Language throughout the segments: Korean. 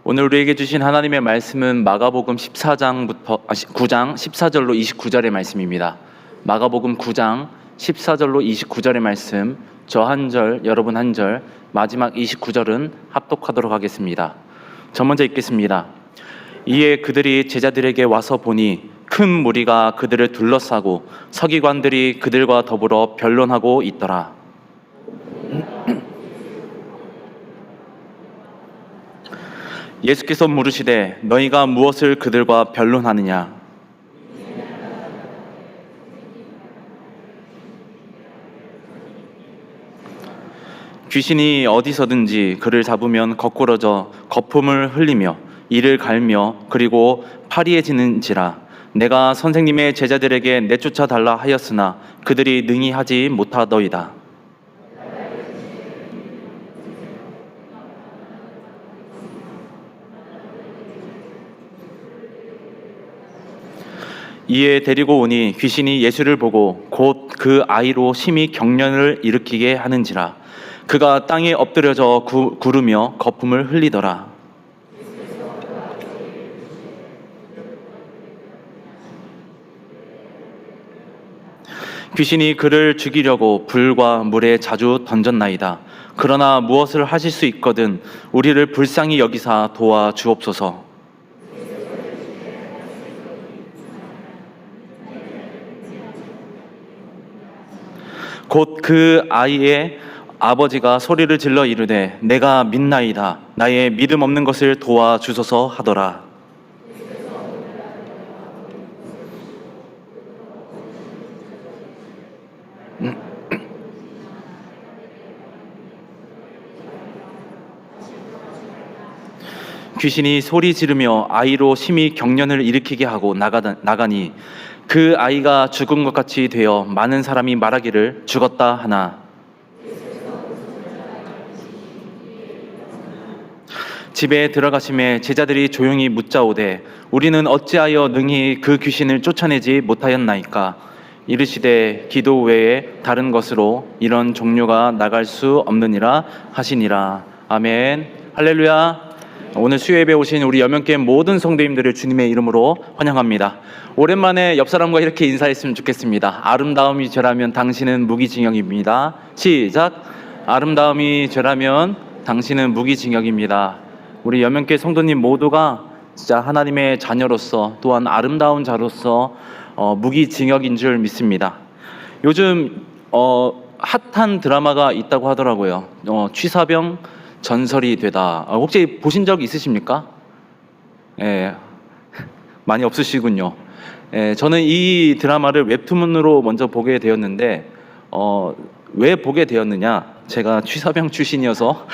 오늘 우리에게 주신 하나님의 말씀은 마가복음 9장 14절로 29절의 말씀입니다. 마가복음 9장 14절로 29절의 말씀, 저 한 절, 여러분 한 절, 마지막 29절은 합독하도록 하겠습니다. 저 먼저 읽겠습니다. 이에 그들이 제자들에게 와서 보니 큰 무리가 그들을 둘러싸고 서기관들이 그들과 더불어 변론하고 있더라. 예수께서 물으시되 너희가 무엇을 그들과 변론하느냐? 귀신이 어디서든지 그를 잡으면 거꾸러져 거품을 흘리며 이를 갈며 그리고 파리해지는지라. 내가 선생님의 제자들에게 내쫓아 달라 하였으나 그들이 능히 하지 못하더이다. 이에 데리고 오니 귀신이 예수를 보고 곧 그 아이로 심히 경련을 일으키게 하는지라. 그가 땅에 엎드려져 구르며 거품을 흘리더라. 귀신이 그를 죽이려고 불과 물에 자주 던졌나이다. 그러나 무엇을 하실 수 있거든 우리를 불쌍히 여기사 도와 주옵소서. 곧 그 아이의 아버지가 소리를 질러 이르되 내가 믿나이다. 나의 믿음 없는 것을 도와주소서 하더라. 귀신이 소리 지르며 아이로 심히 경련을 일으키게 하고 나가니 그 아이가 죽은 것 같이 되어 많은 사람이 말하기를 죽었다 하나. 집에 들어가심에 제자들이 조용히 묻자오되 우리는 어찌하여 능히 그 귀신을 쫓아내지 못하였나이까? 이르시되 기도 외에 다른 것으로 이런 종류가 나갈 수 없느니라 하시니라. 아멘. 할렐루야. 오늘 수요예배 오신 우리 여명교회 모든 성도님들을 주님의 이름으로 환영합니다. 오랜만에 옆 사람과 이렇게 인사했으면 좋겠습니다. 아름다움이 죄라면 당신은 무기징역입니다. 시작. 아름다움이 죄라면 당신은 무기징역입니다. 우리 여명교회 성도님 모두가 진짜 하나님의 자녀로서 또한 아름다운 자로서 무기징역인 줄 믿습니다. 요즘 핫한 드라마가 있다고 하더라고요. 취사병 전설이 되다. 혹시 보신 적 있으십니까? 예, 많이 없으시군요. 예, 저는 이 드라마를 웹툰으로 먼저 보게 되었는데 왜 보게 되었느냐? 제가 취사병 출신이어서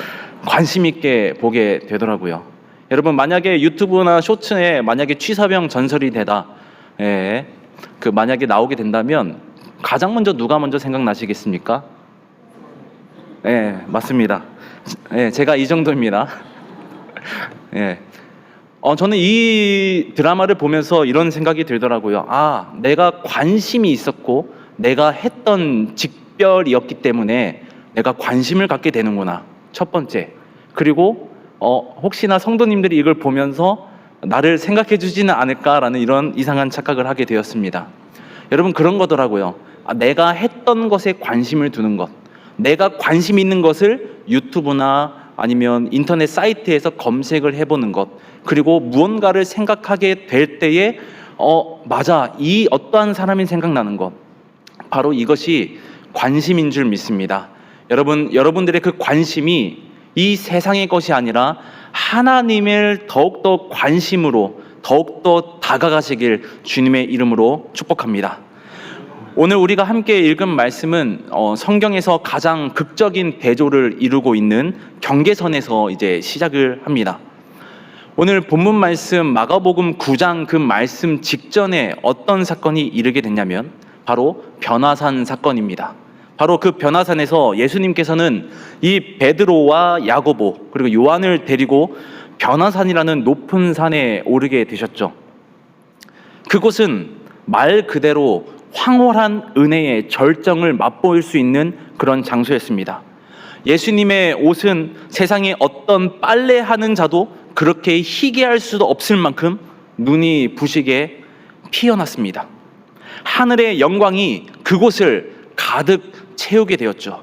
관심 있게 보게 되더라고요. 여러분, 만약에 유튜브나 쇼츠에 만약에 취사병 전설이 되다, 예, 그 만약에 나오게 된다면 가장 먼저 누가 먼저 생각나시겠습니까? 예, 맞습니다. 예, 제가 이 정도입니다. 예. 저는 이 드라마를 보면서 이런 생각이 들더라고요. 아, 내가 관심이 있었고 내가 했던 직별이었기 때문에 내가 관심을 갖게 되는구나. 첫 번째. 그리고 혹시나 성도님들이 이걸 보면서 나를 생각해 주지는 않을까라는 이런 이상한 착각을 하게 되었습니다. 여러분, 그런 거더라고요. 내가 했던 것에 관심을 두는 것. 내가 관심 있는 것을 유튜브나 아니면 인터넷 사이트에서 검색을 해보는 것, 그리고 무언가를 생각하게 될 때에 맞아, 이 어떠한 사람이 생각나는 것, 바로 이것이 관심인 줄 믿습니다. 여러분들의 그 관심이 이 세상의 것이 아니라 하나님을 더욱더 관심으로 더욱더 다가가시길 주님의 이름으로 축복합니다. 오늘 우리가 함께 읽은 말씀은 성경에서 가장 극적인 대조를 이루고 있는 경계선에서 이제 시작을 합니다. 오늘 본문 말씀 마가복음 9장 그 말씀 직전에 어떤 사건이 이르게 됐냐면 바로 변화산 사건입니다. 바로 그 변화산에서 예수님께서는 이 베드로와 야고보 그리고 요한을 데리고 변화산이라는 높은 산에 오르게 되셨죠. 그곳은 말 그대로 황홀한 은혜의 절정을 맛볼 수 있는 그런 장소였습니다. 예수님의 옷은 세상에 어떤 빨래하는 자도 그렇게 희귀할 수도 없을 만큼 눈이 부시게 피어났습니다. 하늘의 영광이 그곳을 가득 채우게 되었죠.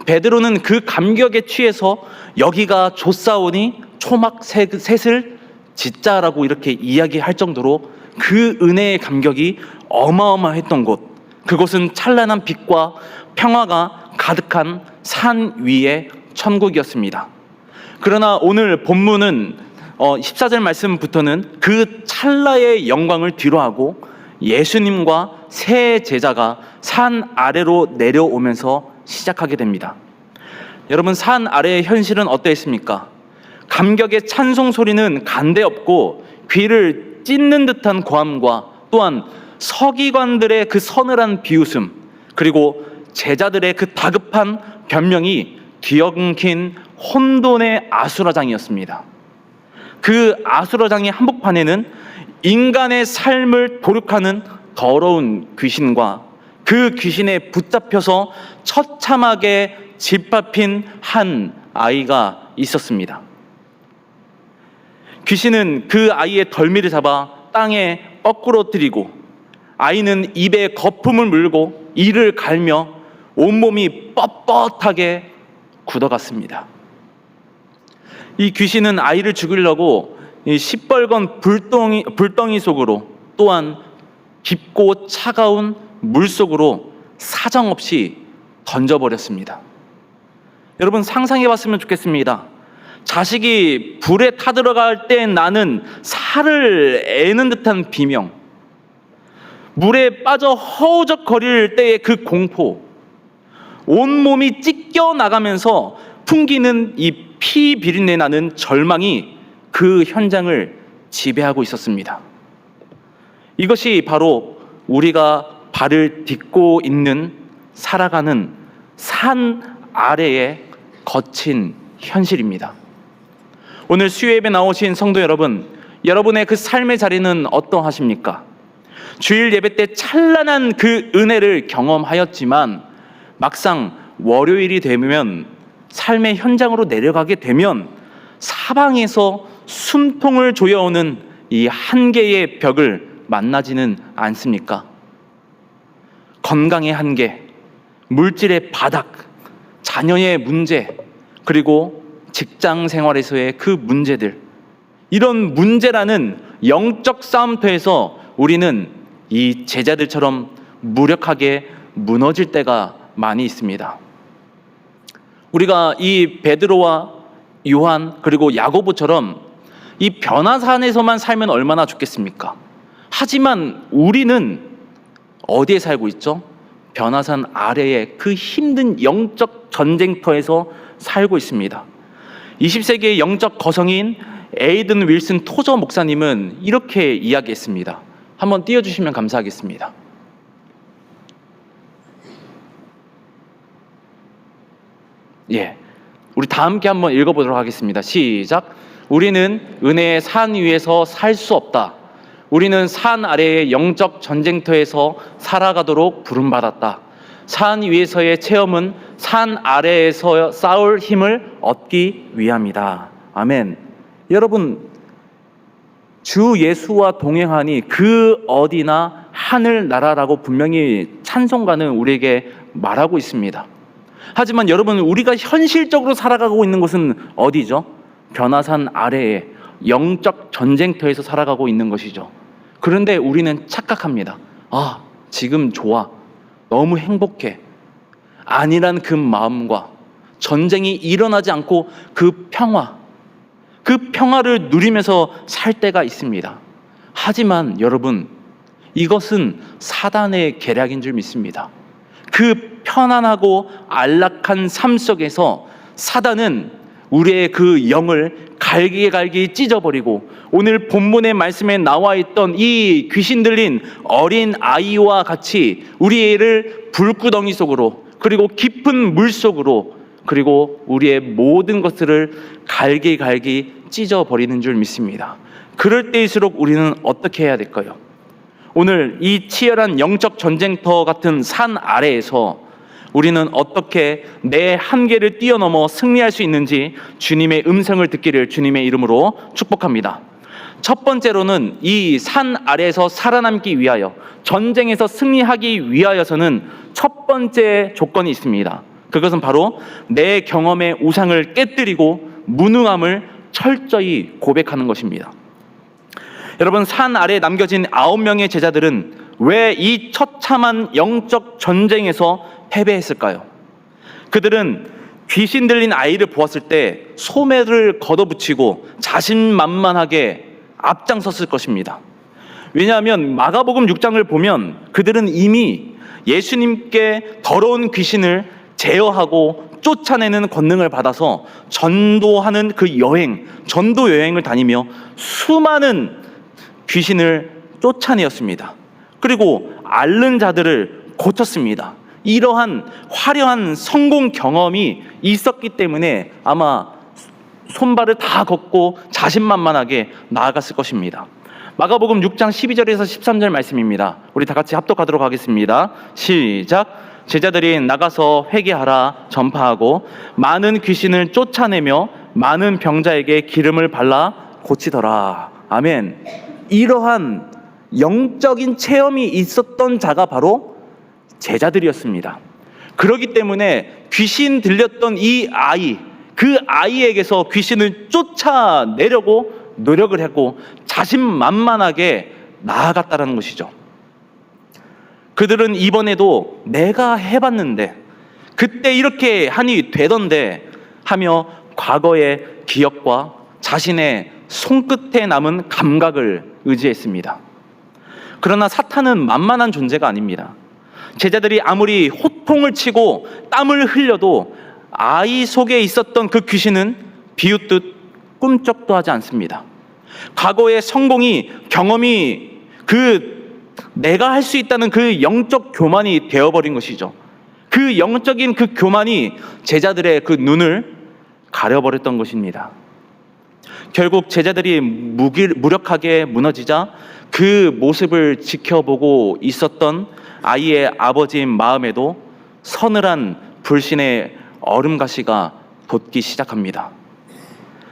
베드로는 그 감격에 취해서 여기가 좋사오니 초막 셋을 짓자라고 이렇게 이야기할 정도로 그 은혜의 감격이 어마어마했던 곳, 그곳은 찬란한 빛과 평화가 가득한 산 위의 천국이었습니다. 그러나 오늘 본문은 14절 말씀부터는 그 찰나의 영광을 뒤로하고 예수님과 세 제자가 산 아래로 내려오면서 시작하게 됩니다. 여러분, 산 아래의 현실은 어떠했습니까? 감격의 찬송 소리는 간데없고 귀를 찢는 듯한 고함과 또한 서기관들의 그 서늘한 비웃음, 그리고 제자들의 그 다급한 변명이 뒤엉킨 혼돈의 아수라장이었습니다. 그 아수라장의 한복판에는 인간의 삶을 도륙하는 더러운 귀신과 그 귀신에 붙잡혀서 처참하게 짓밟힌 한 아이가 있었습니다. 귀신은 그 아이의 덜미를 잡아 땅에 뻐꾸러뜨리고 아이는 입에 거품을 물고 이를 갈며 온몸이 뻣뻣하게 굳어갔습니다. 이 귀신은 아이를 죽이려고 이 시뻘건 불덩이 속으로 또한 깊고 차가운 물 속으로 사정없이 던져버렸습니다. 여러분, 상상해 봤으면 좋겠습니다. 자식이 불에 타들어갈 때 나는 살을 애는 듯한 비명, 물에 빠져 허우적거릴 때의 그 공포, 온몸이 찢겨 나가면서 풍기는 이 피 비린내 나는 절망이 그 현장을 지배하고 있었습니다. 이것이 바로 우리가 발을 딛고 있는 살아가는 산 아래의 거친 현실입니다. 오늘 수요예배 나오신 성도 여러분, 여러분의 그 삶의 자리는 어떠하십니까? 주일 예배 때 찬란한 그 은혜를 경험하였지만 막상 월요일이 되면 삶의 현장으로 내려가게 되면 사방에서 숨통을 조여오는 이 한계의 벽을 만나지는 않습니까? 건강의 한계, 물질의 바닥, 자녀의 문제, 그리고 직장 생활에서의 그 문제들, 이런 문제라는 영적 싸움터에서 우리는 이 제자들처럼 무력하게 무너질 때가 많이 있습니다. 우리가 이 베드로와 요한 그리고 야고보처럼 이 변화산에서만 살면 얼마나 좋겠습니까? 하지만 우리는 어디에 살고 있죠? 변화산 아래의 그 힘든 영적 전쟁터에서 살고 있습니다. 20세기의 영적 거성인 에이든 윌슨 토저 목사님은 이렇게 이야기했습니다. 한번 띄워주시면 감사하겠습니다. 우리 다 함께 한번 읽어보도록 하겠습니다. 시작. 우리는 은혜의 산 위에서 살 수 없다. 우리는 산 아래의 영적 전쟁터에서 살아가도록 부름받았다. 산 위에서의 체험은 산 아래에서 싸울 힘을 얻기 위함이다. 아멘. 여러분, 주 예수와 동행하니 그 어디나 하늘나라라고 분명히 찬송가는 우리에게 말하고 있습니다. 하지만 여러분, 우리가 현실적으로 살아가고 있는 곳은 어디죠? 변화산 아래에 영적 전쟁터에서 살아가고 있는 것이죠. 그런데 우리는 착각합니다. 지금 좋아, 너무 행복해. 아니란 그 마음과 전쟁이 일어나지 않고 그 평화를 누리면서 살 때가 있습니다. 하지만 여러분, 이것은 사단의 계략인 줄 믿습니다. 그 편안하고 안락한 삶 속에서 사단은 우리의 그 영을 갈기 찢어버리고, 오늘 본문의 말씀에 나와 있던 이 귀신 들린 어린 아이와 같이 우리를 불구덩이 속으로, 그리고 깊은 물 속으로, 그리고 우리의 모든 것들을 갈기 찢어버리는 줄 믿습니다. 그럴 때일수록 우리는 어떻게 해야 될까요? 오늘 이 치열한 영적 전쟁터 같은 산 아래에서 우리는 어떻게 내 한계를 뛰어넘어 승리할 수 있는지 주님의 음성을 듣기를 주님의 이름으로 축복합니다. 첫 번째로는 이 산 아래에서 살아남기 위하여, 전쟁에서 승리하기 위하여서는 첫 번째 조건이 있습니다. 그것은 바로 내 경험의 우상을 깨뜨리고 무능함을 철저히 고백하는 것입니다. 여러분, 산 아래에 남겨진 9명의 제자들은 왜 이 처참한 영적 전쟁에서 패배했을까요? 그들은 귀신 들린 아이를 보았을 때 소매를 걷어붙이고 자신만만하게 앞장섰을 것입니다. 왜냐하면 마가복음 6장을 보면 그들은 이미 예수님께 더러운 귀신을 제어하고 쫓아내는 권능을 받아서 전도하는 그 전도 여행을 다니며 수많은 귀신을 쫓아내었습니다. 그리고 앓는 자들을 고쳤습니다. 이러한 화려한 성공 경험이 있었기 때문에 아마 손발을 다 걷고 자신만만하게 나아갔을 것입니다. 마가복음 6장 12절에서 13절 말씀입니다. 우리 다 같이 합독하도록 하겠습니다. 시작. 제자들이 나가서 회개하라 전파하고 많은 귀신을 쫓아내며 많은 병자에게 기름을 발라 고치더라. 아멘. 이러한 영적인 체험이 있었던 자가 바로 제자들이었습니다. 그렇기 때문에 귀신 들렸던 이 아이, 그 아이에게서 귀신을 쫓아내려고 노력을 했고 자신만만하게 나아갔다는 것이죠. 그들은 이번에도 내가 해봤는데 그때 이렇게 하니 되던데 하며 과거의 기억과 자신의 손끝에 남은 감각을 의지했습니다. 그러나 사탄은 만만한 존재가 아닙니다. 제자들이 아무리 호통을 치고 땀을 흘려도 아이 속에 있었던 그 귀신은 비웃듯 꿈쩍도 하지 않습니다. 과거의 성공이, 경험이 내가 할 수 있다는 그 영적 교만이 되어버린 것이죠. 그 영적인 그 교만이 제자들의 그 눈을 가려버렸던 것입니다. 결국 제자들이 무력하게 무너지자 그 모습을 지켜보고 있었던 아이의 아버지의 마음에도 서늘한 불신의 얼음가시가 돋기 시작합니다.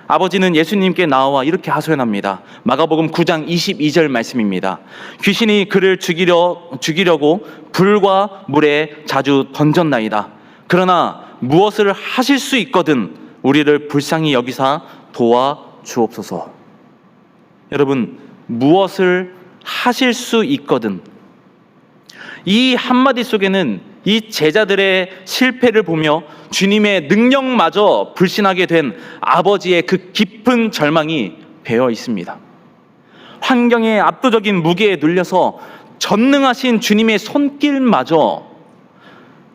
아버지는 예수님께 나와 이렇게 하소연합니다. 마가복음 9장 22절 말씀입니다. 귀신이 그를 죽이려고 불과 물에 자주 던졌나이다. 그러나 무엇을 하실 수 있거든 우리를 불쌍히 여기사 도와 주옵소서. 여러분, 무엇을 하실 수 있거든, 이 한마디 속에는 이 제자들의 실패를 보며 주님의 능력마저 불신하게 된 아버지의 그 깊은 절망이 배어 있습니다. 환경의 압도적인 무게에 눌려서 전능하신 주님의 손길마저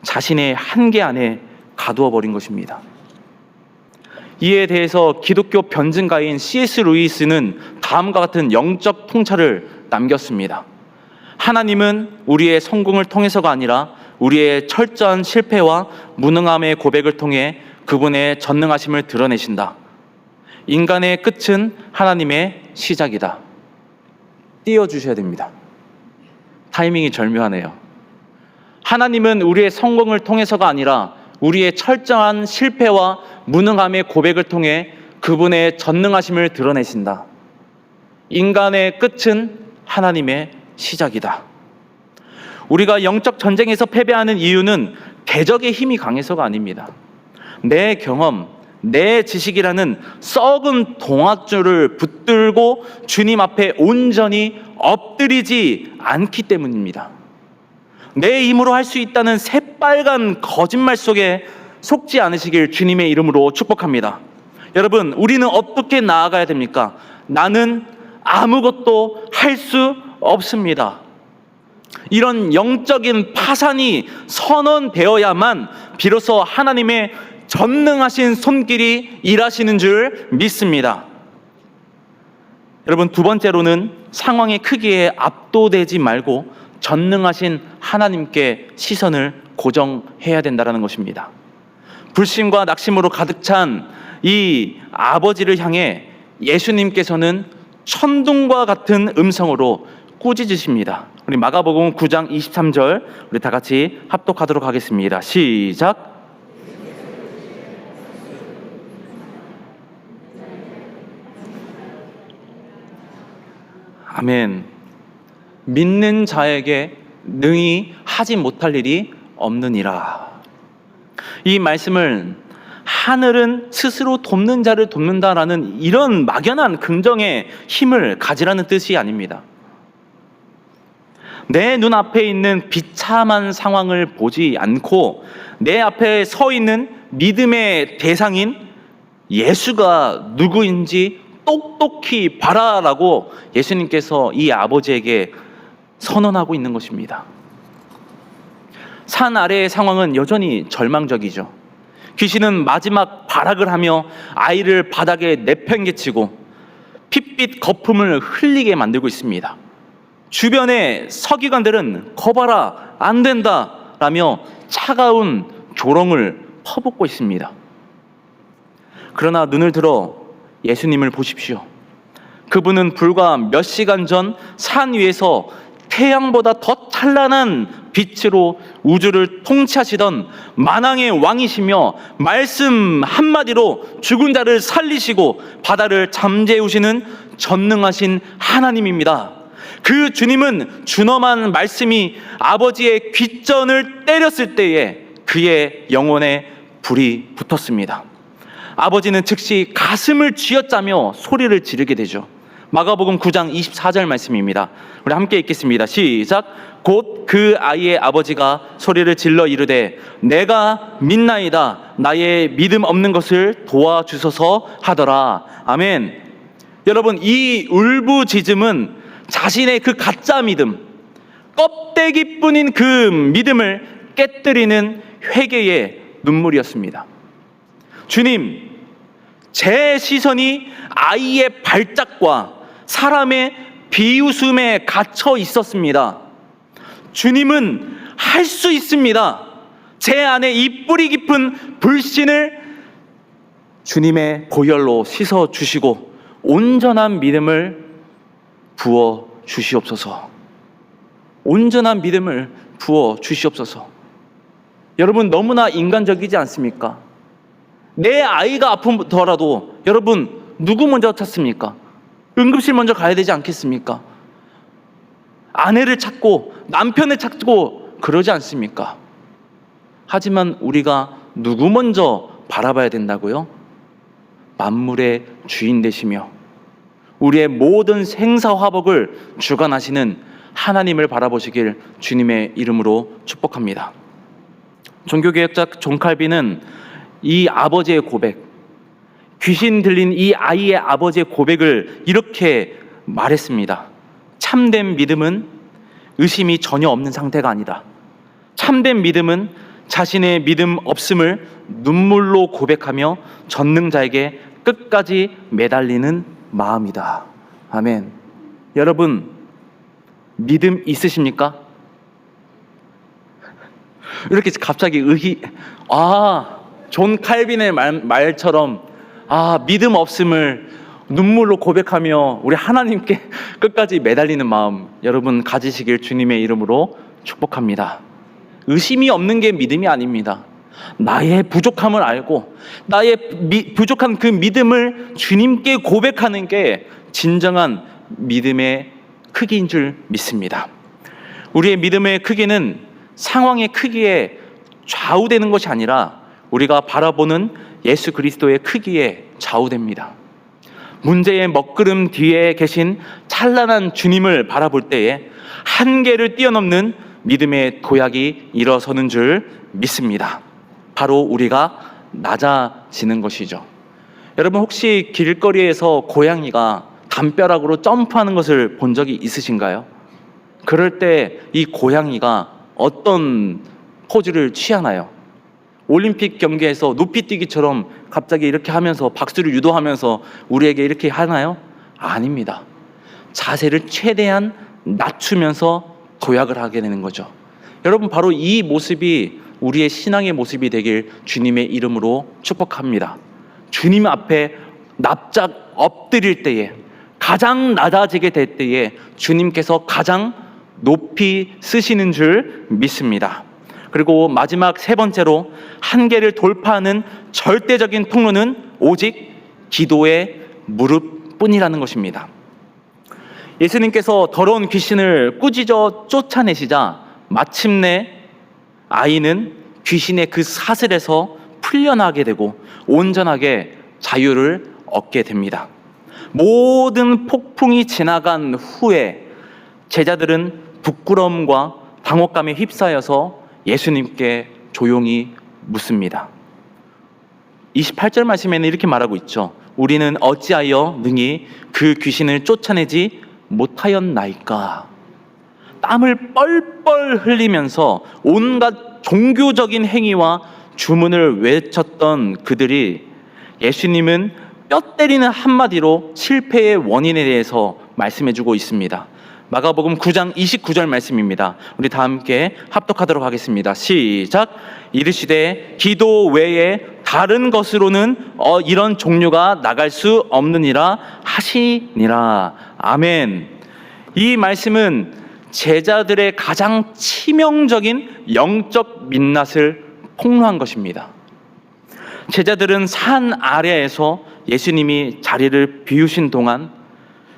자신의 한계 안에 가두어 버린 것입니다. 이에 대해서 기독교 변증가인 C.S. 루이스는 다음과 같은 영적 통찰을 남겼습니다. 하나님은 우리의 성공을 통해서가 아니라 우리의 철저한 실패와 무능함의 고백을 통해 그분의 전능하심을 드러내신다. 인간의 끝은 하나님의 시작이다. 띄워주셔야 됩니다. 타이밍이 절묘하네요. 하나님은 우리의 성공을 통해서가 아니라 우리의 철저한 실패와 무능함의 고백을 통해 그분의 전능하심을 드러내신다. 인간의 끝은 하나님의 시작이다. 우리가 영적 전쟁에서 패배하는 이유는 대적의 힘이 강해서가 아닙니다. 내 경험, 내 지식이라는 썩은 동아줄을 붙들고 주님 앞에 온전히 엎드리지 않기 때문입니다. 내 힘으로 할 수 있다는 새빨간 거짓말 속에 속지 않으시길 주님의 이름으로 축복합니다. 여러분, 우리는 어떻게 나아가야 됩니까? 나는 아무것도 할 수 없습니다. 이런 영적인 파산이 선언되어야만 비로소 하나님의 전능하신 손길이 일하시는 줄 믿습니다. 여러분, 두 번째로는 상황의 크기에 압도되지 말고 전능하신 하나님께 시선을 고정해야 된다는 것입니다. 불신과 낙심으로 가득 찬 이 아버지를 향해 예수님께서는 천둥과 같은 음성으로 꾸짖으십니다. 우리 마가복음 9장 23절 우리 다 같이 합독하도록 하겠습니다. 시작. 아멘. 믿는 자에게 능히 하지 못할 일이 없느니라. 이 말씀을 하늘은 스스로 돕는 자를 돕는다라는 이런 막연한 긍정의 힘을 가지라는 뜻이 아닙니다. 내 눈앞에 있는 비참한 상황을 보지 않고 내 앞에 서 있는 믿음의 대상인 예수가 누구인지 똑똑히 봐라라고 예수님께서 이 아버지에게 선언하고 있는 것입니다. 산 아래의 상황은 여전히 절망적이죠. 귀신은 마지막 발악을 하며 아이를 바닥에 내팽개치고 핏빛 거품을 흘리게 만들고 있습니다. 주변의 서기관들은 거봐라, 안 된다 라며 차가운 조롱을 퍼붓고 있습니다. 그러나 눈을 들어 예수님을 보십시오. 그분은 불과 몇 시간 전 산 위에서 태양보다 더 찬란한 빛으로 우주를 통치하시던 만왕의 왕이시며 말씀 한마디로 죽은 자를 살리시고 바다를 잠재우시는 전능하신 하나님입니다. 그 주님은 준엄한 말씀이 아버지의 귓전을 때렸을 때에 그의 영혼에 불이 붙었습니다. 아버지는 즉시 가슴을 쥐어짜며 소리를 지르게 되죠. 마가복음 9장 24절 말씀입니다. 우리 함께 읽겠습니다. 시작. 곧 그 아이의 아버지가 소리를 질러 이르되 내가 믿나이다. 나의 믿음 없는 것을 도와주소서 하더라. 아멘. 여러분, 이 울부짖음은 자신의 그 가짜 믿음, 껍데기뿐인 그 믿음을 깨뜨리는 회개의 눈물이었습니다. 주님, 제 시선이 아이의 발작과 사람의 비웃음에 갇혀 있었습니다. 주님은 할 수 있습니다. 제 안에 이 뿌리 깊은 불신을 주님의 보혈로 씻어 주시고 온전한 믿음을 부어 주시옵소서. 온전한 믿음을 부어 주시옵소서. 여러분, 너무나 인간적이지 않습니까? 내 아이가 아프더라도 여러분 누구 먼저 찾습니까? 응급실 먼저 가야 되지 않겠습니까? 아내를 찾고 남편을 찾고 그러지 않습니까? 하지만 우리가 누구 먼저 바라봐야 된다고요? 만물의 주인 되시며 우리의 모든 생사화복을 주관하시는 하나님을 바라보시길 주님의 이름으로 축복합니다. 종교개혁자 존 칼빈은 이 아버지의 고백, 귀신 들린 이 아이의 아버지의 고백을 이렇게 말했습니다. 참된 믿음은 의심이 전혀 없는 상태가 아니다. 참된 믿음은 자신의 믿음 없음을 눈물로 고백하며 전능자에게 끝까지 매달리는 마음이다. 아멘. 여러분, 믿음 있으십니까? 이렇게 갑자기 존 칼빈의 말처럼 믿음 없음을 눈물로 고백하며 우리 하나님께 끝까지 매달리는 마음 여러분 가지시길 주님의 이름으로 축복합니다. 의심이 없는 게 믿음이 아닙니다. 나의 부족함을 알고 나의 부족한 그 믿음을 주님께 고백하는 게 진정한 믿음의 크기인 줄 믿습니다. 우리의 믿음의 크기는 상황의 크기에 좌우되는 것이 아니라 우리가 바라보는 예수 그리스도의 크기에 좌우됩니다. 문제의 먹구름 뒤에 계신 찬란한 주님을 바라볼 때에 한계를 뛰어넘는 믿음의 도약이 일어서는 줄 믿습니다. 바로 우리가 낮아지는 것이죠. 여러분, 혹시 길거리에서 고양이가 담벼락으로 점프하는 것을 본 적이 있으신가요? 그럴 때 이 고양이가 어떤 포즈를 취하나요? 올림픽 경기에서 높이뛰기처럼 갑자기 이렇게 하면서 박수를 유도하면서 우리에게 이렇게 하나요? 아닙니다. 자세를 최대한 낮추면서 도약을 하게 되는 거죠. 여러분, 바로 이 모습이 우리의 신앙의 모습이 되길 주님의 이름으로 축복합니다. 주님 앞에 납작 엎드릴 때에, 가장 낮아지게 될 때에 주님께서 가장 높이 쓰시는 줄 믿습니다. 그리고 마지막 세 번째로 한계를 돌파하는 절대적인 통로는 오직 기도의 무릎뿐이라는 것입니다. 예수님께서 더러운 귀신을 꾸짖어 쫓아내시자 마침내 아이는 귀신의 그 사슬에서 풀려나게 되고 온전하게 자유를 얻게 됩니다. 모든 폭풍이 지나간 후에 제자들은 부끄러움과 당혹감에 휩싸여서 예수님께 조용히 묻습니다. 28절 말씀에는 이렇게 말하고 있죠. 우리는 어찌하여 능히 그 귀신을 쫓아내지 못하였나이까. 땀을 뻘뻘 흘리면서 온갖 종교적인 행위와 주문을 외쳤던 그들이 예수님은 뼈 때리는 한마디로 실패의 원인에 대해서 말씀해주고 있습니다. 마가복음 9장 29절 말씀입니다. 우리 다 함께 합독하도록 하겠습니다. 시작. 이르시되 기도 외에 다른 것으로는 이런 종류가 나갈 수 없느니라 하시니라. 아멘. 이 말씀은 제자들의 가장 치명적인 영적 민낯을 폭로한 것입니다. 제자들은 산 아래에서 예수님이 자리를 비우신 동안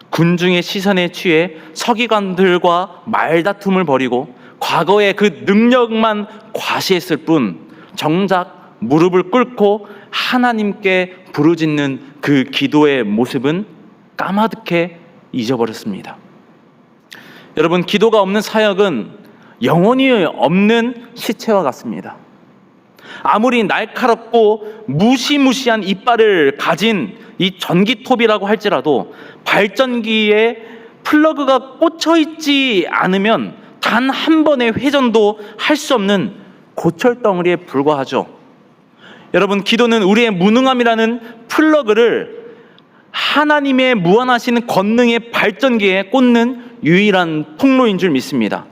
군중의 시선에 취해 서기관들과 말다툼을 벌이고 과거의 그 능력만 과시했을 뿐 정작 무릎을 꿇고 하나님께 부르짖는 그 기도의 모습은 까마득해 잊어버렸습니다. 여러분, 기도가 없는 사역은 영혼이 없는 시체와 같습니다. 아무리 날카롭고 무시무시한 이빨을 가진 이 전기톱이라고 할지라도 발전기에 플러그가 꽂혀있지 않으면 단 한 번의 회전도 할 수 없는 고철덩어리에 불과하죠. 여러분, 기도는 우리의 무능함이라는 플러그를 하나님의 무한하신 권능의 발전기에 꽂는 유일한 통로인 줄 믿습니다.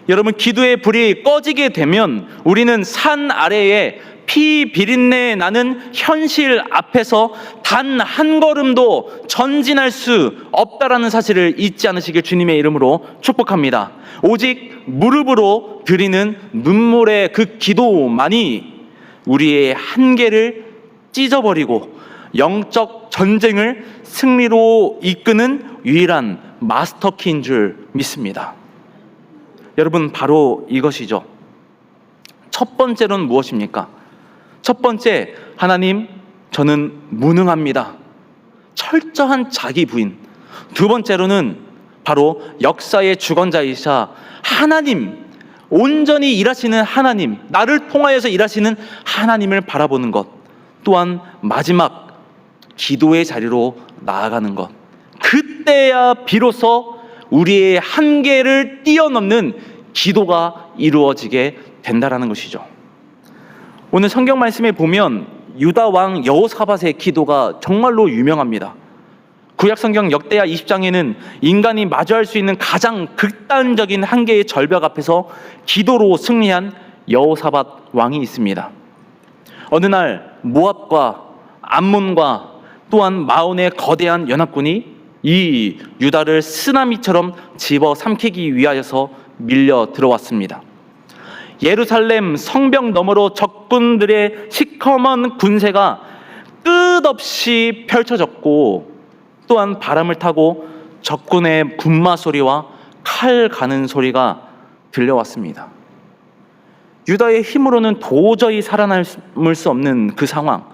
여러분, 기도의 불이 꺼지게 되면 우리는 산 아래에 피 비린내 나는 현실 앞에서 단 한 걸음도 전진할 수 없다라는 사실을 잊지 않으시길 주님의 이름으로 축복합니다. 오직 무릎으로 드리는 눈물의 그 기도만이 우리의 한계를 찢어버리고 영적 전쟁을 승리로 이끄는 유일한 마스터키인 줄 믿습니다. 여러분, 바로 이것이죠. 첫 번째로는 무엇입니까? 첫 번째, 하나님, 저는 무능합니다. 철저한 자기 부인. 두 번째로는 바로 역사의 주권자이사 하나님, 온전히 일하시는 하나님, 나를 통하여서 일하시는 하나님을 바라보는 것. 또한 마지막, 기도의 자리로 나아가는 것. 그때야 비로소 우리의 한계를 뛰어넘는 기도가 이루어지게 된다라는 것이죠. 오늘 성경 말씀에 보면 유다 왕 여호사밧의 기도가 정말로 유명합니다. 구약 성경 역대하 20장에는 인간이 마주할 수 있는 가장 극단적인 한계의 절벽 앞에서 기도로 승리한 여호사밧 왕이 있습니다. 어느 날 모압과 암몬과 또한 마온의 거대한 연합군이 이 유다를 쓰나미처럼 집어삼키기 위하여서 밀려 들어왔습니다. 예루살렘 성벽 너머로 적군들의 시커먼 군세가 끝없이 펼쳐졌고 또한 바람을 타고 적군의 군마 소리와 칼 가는 소리가 들려왔습니다. 유다의 힘으로는 도저히 살아남을 수 없는 그 상황,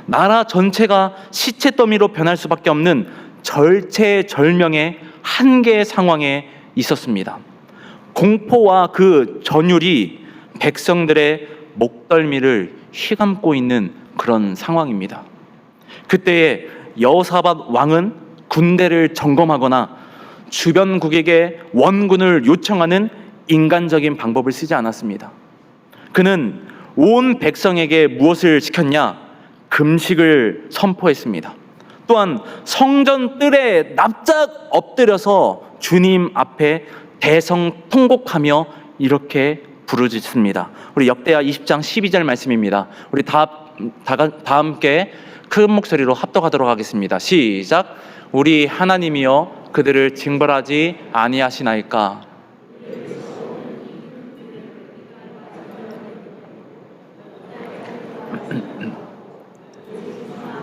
나라 전체가 시체 더미로 변할 수밖에 없는 절체절명의 한계 상황에 있었습니다. 공포와 그 전율이 백성들의 목덜미를 휘감고 있는 그런 상황입니다. 그때에 여호사밧 왕은 군대를 점검하거나 주변국에게 원군을 요청하는 인간적인 방법을 쓰지 않았습니다. 그는 온 백성에게 무엇을 시켰냐? 금식을 선포했습니다. 또한 성전 뜰에 납작 엎드려서 주님 앞에 대성통곡하며 이렇게 부르짖습니다. 우리 역대하 20장 12절 말씀입니다. 우리 다 함께 큰 목소리로 합독하도록 하겠습니다. 시작. 우리 하나님이여 그들을 징벌하지 아니하시나이까.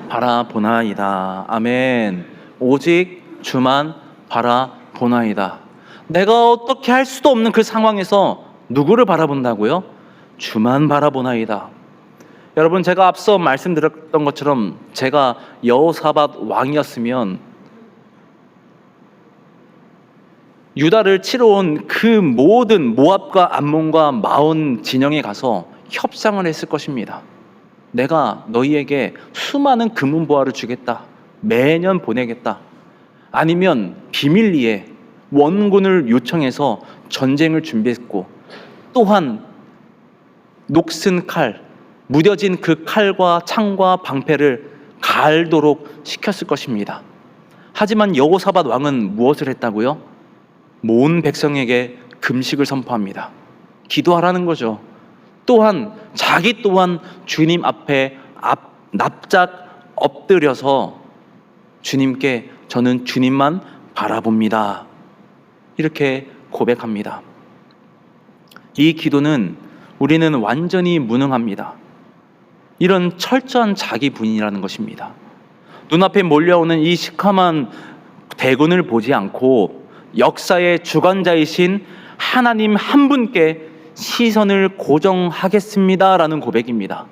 바라보나이다. 아멘. 오직 주만 바라보나이다. 내가 어떻게 할 수도 없는 그 상황에서 누구를 바라본다고요? 주만 바라보나이다. 여러분, 제가 앞서 말씀드렸던 것처럼 제가 여호사밧 왕이었으면 유다를 치러 온 그 모든 모압과 암몬과 마온 진영에 가서 협상을 했을 것입니다. 내가 너희에게 수많은 금은보화를 주겠다. 매년 보내겠다. 아니면 비밀리에 원군을 요청해서 전쟁을 준비했고, 또한 녹슨 칼, 무뎌진 그 칼과 창과 방패를 갈도록 시켰을 것입니다. 하지만 여호사밧 왕은 무엇을 했다고요? 모든 백성에게 금식을 선포합니다. 기도하라는 거죠. 또한 자기 또한 주님 앞에 납작 엎드려서 주님께 저는 주님만 바라봅니다. 이렇게 고백합니다. 이 기도는 우리는 완전히 무능합니다. 이런 철저한 자기 부인이라는 것입니다. 눈앞에 몰려오는 이 시커먼 대군을 보지 않고 역사의 주관자이신 하나님 한 분께 시선을 고정하겠습니다라는 고백입니다.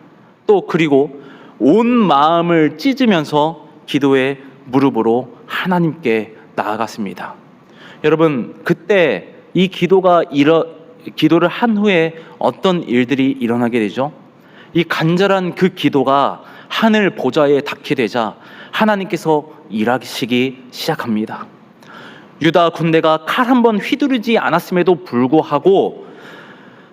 또 그리고 온 마음을 찢으면서 기도의 무릎으로 하나님께 나아갔습니다. 여러분, 그때 이 기도를 한 후에 어떤 일들이 일어나게 되죠? 이 간절한 그 기도가 하늘 보좌에 닿게 되자 하나님께서 일하시기 시작합니다. 유다 군대가 칼 한 번 휘두르지 않았음에도 불구하고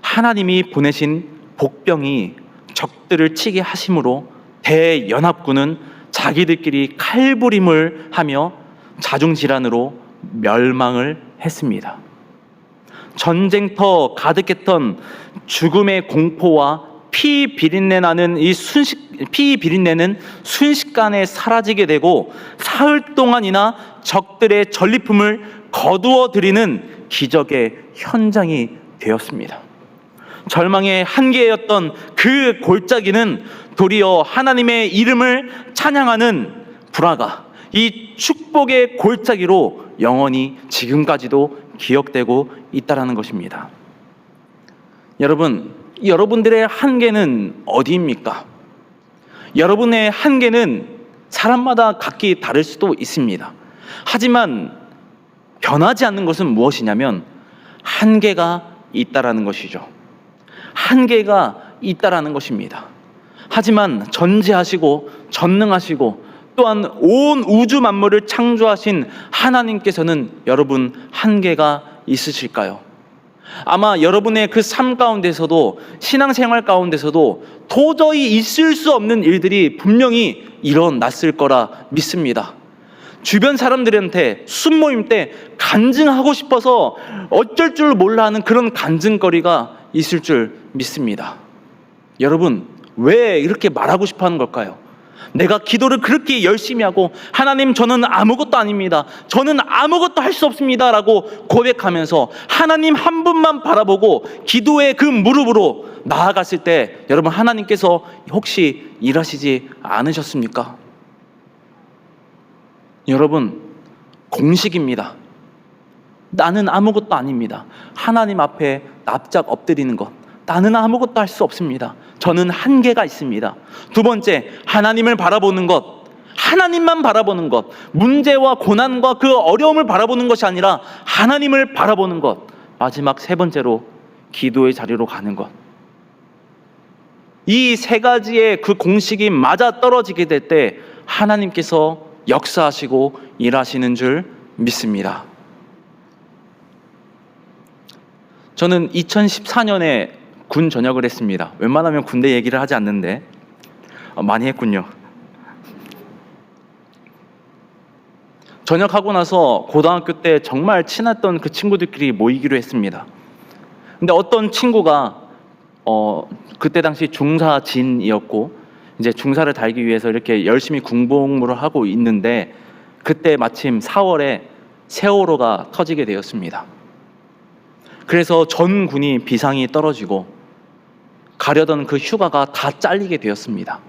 하나님이 보내신 복병이 적들을 치게 하심으로 대연합군은 자기들끼리 칼부림을 하며 자중질환으로 멸망을 했습니다. 전쟁터 가득했던 죽음의 공포와 피 비린내는 순식간에 사라지게 되고 사흘 동안이나 적들의 전리품을 거두어 들이는 기적의 현장이 되었습니다. 절망의 한계였던 그 골짜기는 도리어 하나님의 이름을 찬양하는 불화가 이 축복의 골짜기로 영원히 지금까지도 기억되고 있다는 것입니다. 여러분들의 한계는 어디입니까? 여러분의 한계는 사람마다 각기 다를 수도 있습니다. 하지만 변하지 않는 것은 무엇이냐면 한계가 있다라는 것이죠. 한계가 있다라는 것입니다. 하지만 전지하시고 전능하시고 또한 온 우주 만물을 창조하신 하나님께서는 여러분 한계가 있으실까요? 아마 여러분의 그 삶 가운데서도 신앙생활 가운데서도 도저히 있을 수 없는 일들이 분명히 일어났을 거라 믿습니다. 주변 사람들한테 순모임 때 간증하고 싶어서 어쩔 줄 몰라 하는 그런 간증거리가 있을 줄 믿습니다. 여러분, 왜 이렇게 말하고 싶어 하는 걸까요? 내가 기도를 그렇게 열심히 하고 하나님 저는 아무것도 아닙니다. 저는 아무것도 할 수 없습니다 라고 고백하면서 하나님 한 분만 바라보고 기도의 그 무릎으로 나아갔을 때 여러분 하나님께서 혹시 일하시지 않으셨습니까? 여러분, 공식입니다. 나는 아무것도 아닙니다. 하나님 앞에 납작 엎드리는 것, 나는 아무것도 할 수 없습니다. 저는 한계가 있습니다. 두 번째, 하나님을 바라보는 것, 하나님만 바라보는 것, 문제와 고난과 그 어려움을 바라보는 것이 아니라 하나님을 바라보는 것. 마지막 세 번째로 기도의 자리로 가는 것. 이 세 가지의 그 공식이 맞아 떨어지게 될 때 하나님께서 역사하시고 일하시는 줄 믿습니다. 저는 2014년에 군 전역을 했습니다. 웬만하면 군대 얘기를 하지 않는데 많이 했군요. 전역하고 나서 고등학교 때 정말 친했던 그 친구들끼리 모이기로 했습니다. 근데 어떤 친구가 그때 당시 중사진이었고 이제 중사를 달기 위해서 이렇게 열심히 군복무를 하고 있는데 그때 마침 4월에 세월호가 터지게 되었습니다. 그래서 전 군이 비상이 떨어지고 가려던 그 휴가가 다 잘리게 되었습니다.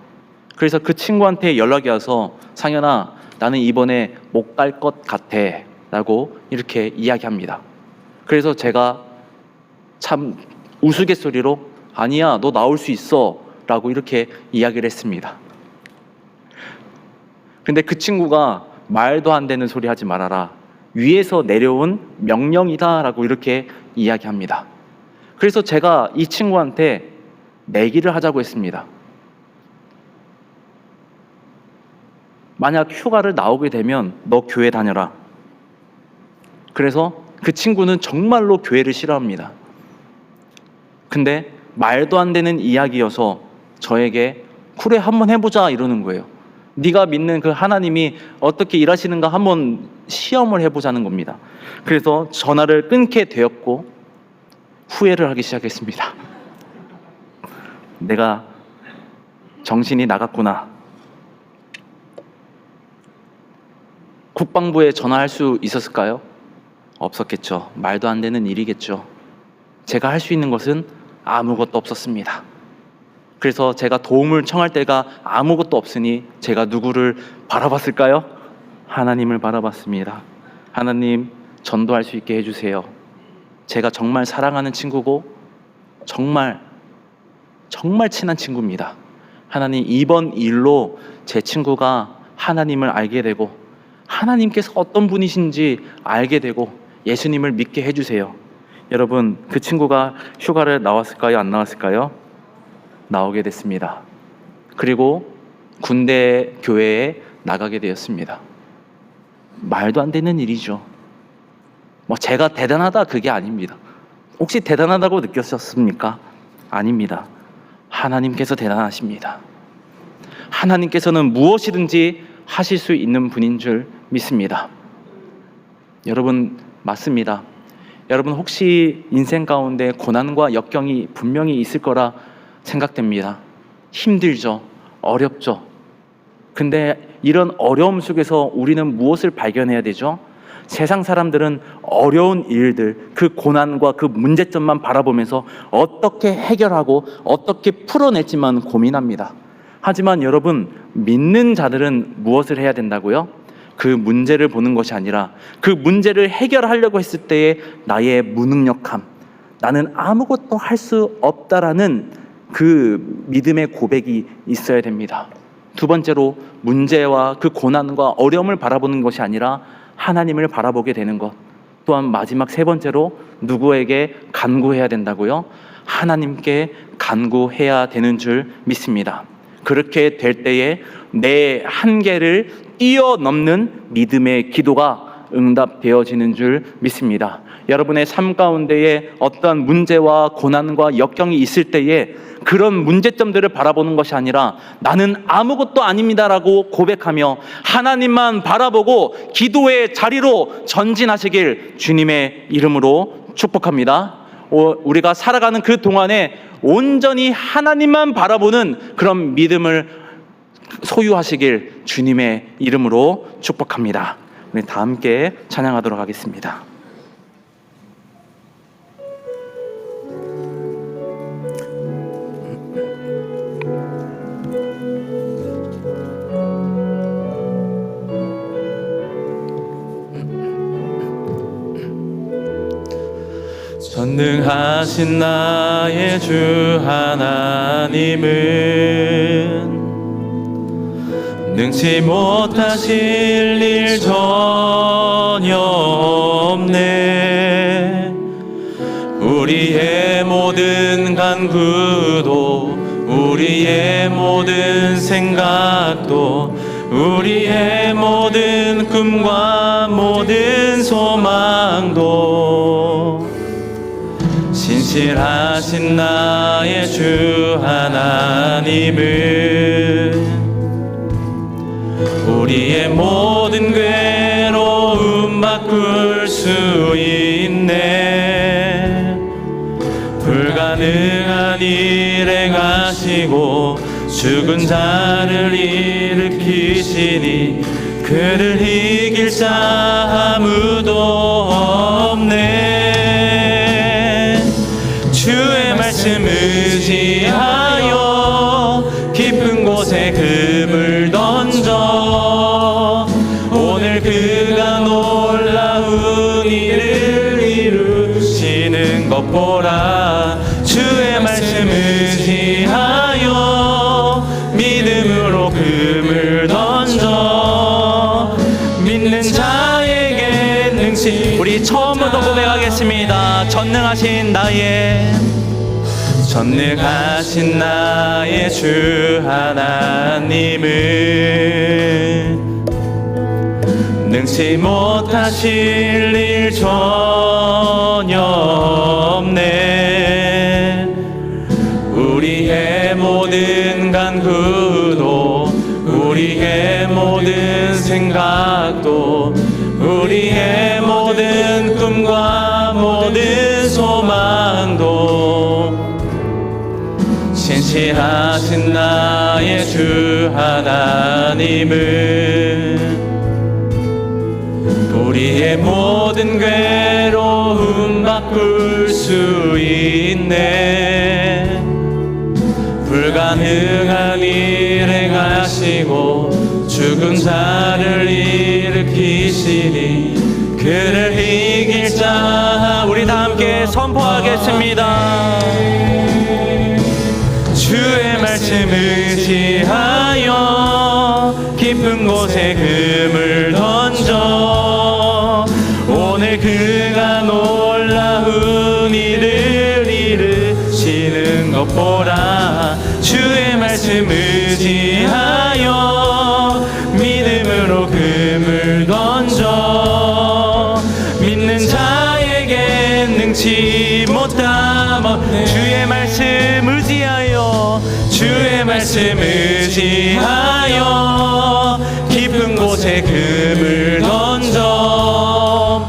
그래서 그 친구한테 연락이 와서 상현아, 나는 이번에 못 갈 것 같아 라고 이렇게 이야기합니다. 그래서 제가 참 우스갯소리로 아니야, 너 나올 수 있어 라고 이렇게 이야기를 했습니다. 근데 그 친구가 말도 안 되는 소리 하지 말아라, 위에서 내려온 명령이다 라고 이렇게 이야기합니다. 그래서 제가 이 친구한테 내기를 하자고 했습니다. 만약 휴가를 나오게 되면 너 교회 다녀라. 그래서 그 친구는 정말로 교회를 싫어합니다. 근데 말도 안 되는 이야기여서 저에게 그래 한번 해보자 이러는 거예요. 네가 믿는 그 하나님이 어떻게 일하시는가 한번 시험을 해보자는 겁니다. 그래서 전화를 끊게 되었고 후회를 하기 시작했습니다. 내가 정신이 나갔구나. 국방부에 전화할 수 있었을까요? 없었겠죠. 말도 안 되는 일이겠죠. 제가 할 수 있는 것은 아무것도 없었습니다. 그래서 제가 도움을 청할 때가 아무것도 없으니 제가 누구를 바라봤을까요? 하나님을 바라봤습니다. 하나님, 전도할 수 있게 해주세요. 제가 정말 사랑하는 친구고 정말 친한 친구입니다. 하나님, 이번 일로 제 친구가 하나님을 알게 되고 하나님께서 어떤 분이신지 알게 되고 예수님을 믿게 해주세요. 여러분, 그 친구가 휴가를 나왔을까요? 안 나왔을까요? 나오게 됐습니다. 그리고 군대 교회에 나가게 되었습니다. 말도 안 되는 일이죠. 제가 대단하다 그게 아닙니다. 혹시 대단하다고 느꼈었습니까? 아닙니다. 하나님께서 대단하십니다. 하나님께서는 무엇이든지 하실 수 있는 분인 줄 믿습니다. 여러분, 맞습니다. 여러분, 혹시 인생 가운데 고난과 역경이 분명히 있을 거라 생각됩니다. 힘들죠. 어렵죠. 근데 이런 어려움 속에서 우리는 무엇을 발견해야 되죠? 세상 사람들은 어려운 일들, 그 고난과 그 문제점만 바라보면서 어떻게 해결하고 어떻게 풀어낼지만 고민합니다. 하지만 여러분, 믿는 자들은 무엇을 해야 된다고요? 그 문제를 보는 것이 아니라 그 문제를 해결하려고 했을 때의 나의 무능력함, 나는 아무것도 할 수 없다라는 그 믿음의 고백이 있어야 됩니다. 두 번째로, 문제와 그 고난과 어려움을 바라보는 것이 아니라 하나님을 바라보게 되는 것. 또한 마지막 세 번째로, 누구에게 간구해야 된다고요? 하나님께 간구해야 되는 줄 믿습니다. 그렇게 될 때에 내 한계를 뛰어넘는 믿음의 기도가 응답되어지는 줄 믿습니다. 여러분의 삶 가운데에 어떠한 문제와 고난과 역경이 있을 때에 그런 문제점들을 바라보는 것이 아니라 나는 아무것도 아닙니다라고 고백하며 하나님만 바라보고 기도의 자리로 전진하시길 주님의 이름으로 축복합니다. 우리가 살아가는 그 동안에 온전히 하나님만 바라보는 그런 믿음을 소유하시길 주님의 이름으로 축복합니다. 우리 다 함께 찬양하도록 하겠습니다. 전능하신 나의 주 하나님은 능치 못하실 일 전혀 없네. 우리의 모든 간구도 우리의 모든 생각도 우리의 모든 꿈과 모든 소망도 신실하신 나의 주 하나님은 우리의 모든 괴로움 바꿀 수 있네. 불가능한 일 행하시고 죽은 자를 일으키시니 그를 이길 자 아무도 없네. 주의 말씀 의지하여 깊은 곳에 오늘 그가 놀라운 일을 이루시는 것 보라. 주의 말씀 의지하여 믿음으로 금을 던져 믿는 자에게 능치. 우리 처음부터 고백하겠습니다. 전능하신 나의 주 하나님은 능치 못하실 일 전혀 없네. 우리의 모든 간구도 우리의 모든 생각도 우리의 모든 꿈과 모든 소망도 신실하신 나의 주 하나님은 우리의 모든 괴로움 바꿀 수 있네. 불가능한 일 행하시고 죽은 자를 일으키시니 그를 이길 자. 우리 다 함께 선포하겠습니다. 주의 말씀 의지하여 깊은 곳에 금을 던져 오늘 그가 놀라운 일을 이루시는 것 보라. 주의 말씀 의지하여 믿음으로 금을 던져 믿는 자에게 능치 못함. 주의 말씀 의지하여 주의 말씀 의지하여 깊은 곳에 금을 던져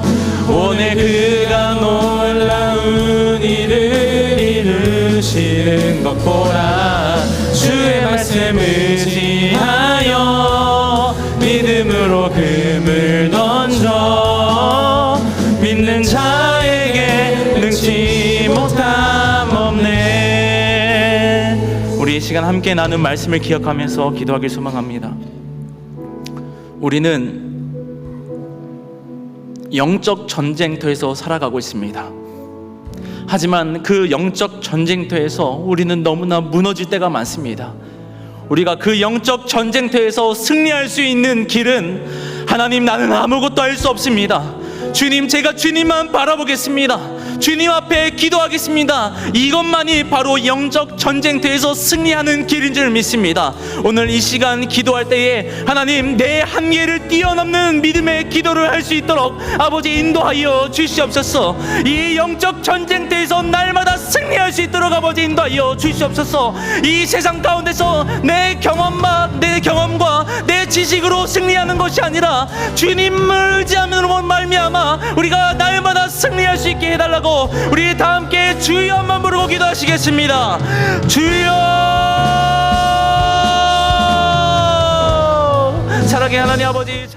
오늘 그가 놀라운 일을 이루시는 것 보라. 주의 말씀 의지하여 믿음으로 금을 던져 믿는 자에게 능치 못함 없네. 우리 이 시간 함께 나눈 말씀을 기억하면서 기도하길 소망합니다. 우리는 영적 전쟁터에서 살아가고 있습니다. 하지만 그 영적 전쟁터에서 우리는 너무나 무너질 때가 많습니다. 우리가 그 영적 전쟁터에서 승리할 수 있는 길은 하나님, 나는 아무것도 할 수 없습니다. 주님, 제가 주님만 바라보겠습니다. 주님 앞에 기도하겠습니다. 이것만이 바로 영적 전쟁터에서 승리하는 길인 줄 믿습니다. 오늘 이 시간 기도할 때에 하나님, 내 한계를 뛰어넘는 믿음의 기도를 할 수 있도록 아버지 인도하여 주시옵소서. 이 영적 전쟁터에서 날마다 승리할 수 있도록 아버지 인도하여 주시옵소서. 이 세상 가운데서 내 경험과 내 지식으로 승리하는 것이 아니라 주님을 의지함으로 말미암아 우리가 날마다 승리할 수 있게 해달라고 우리 다 함께 주여 한번 부르고 기도하시겠습니다. 주여. 사랑의 하나님 아버지,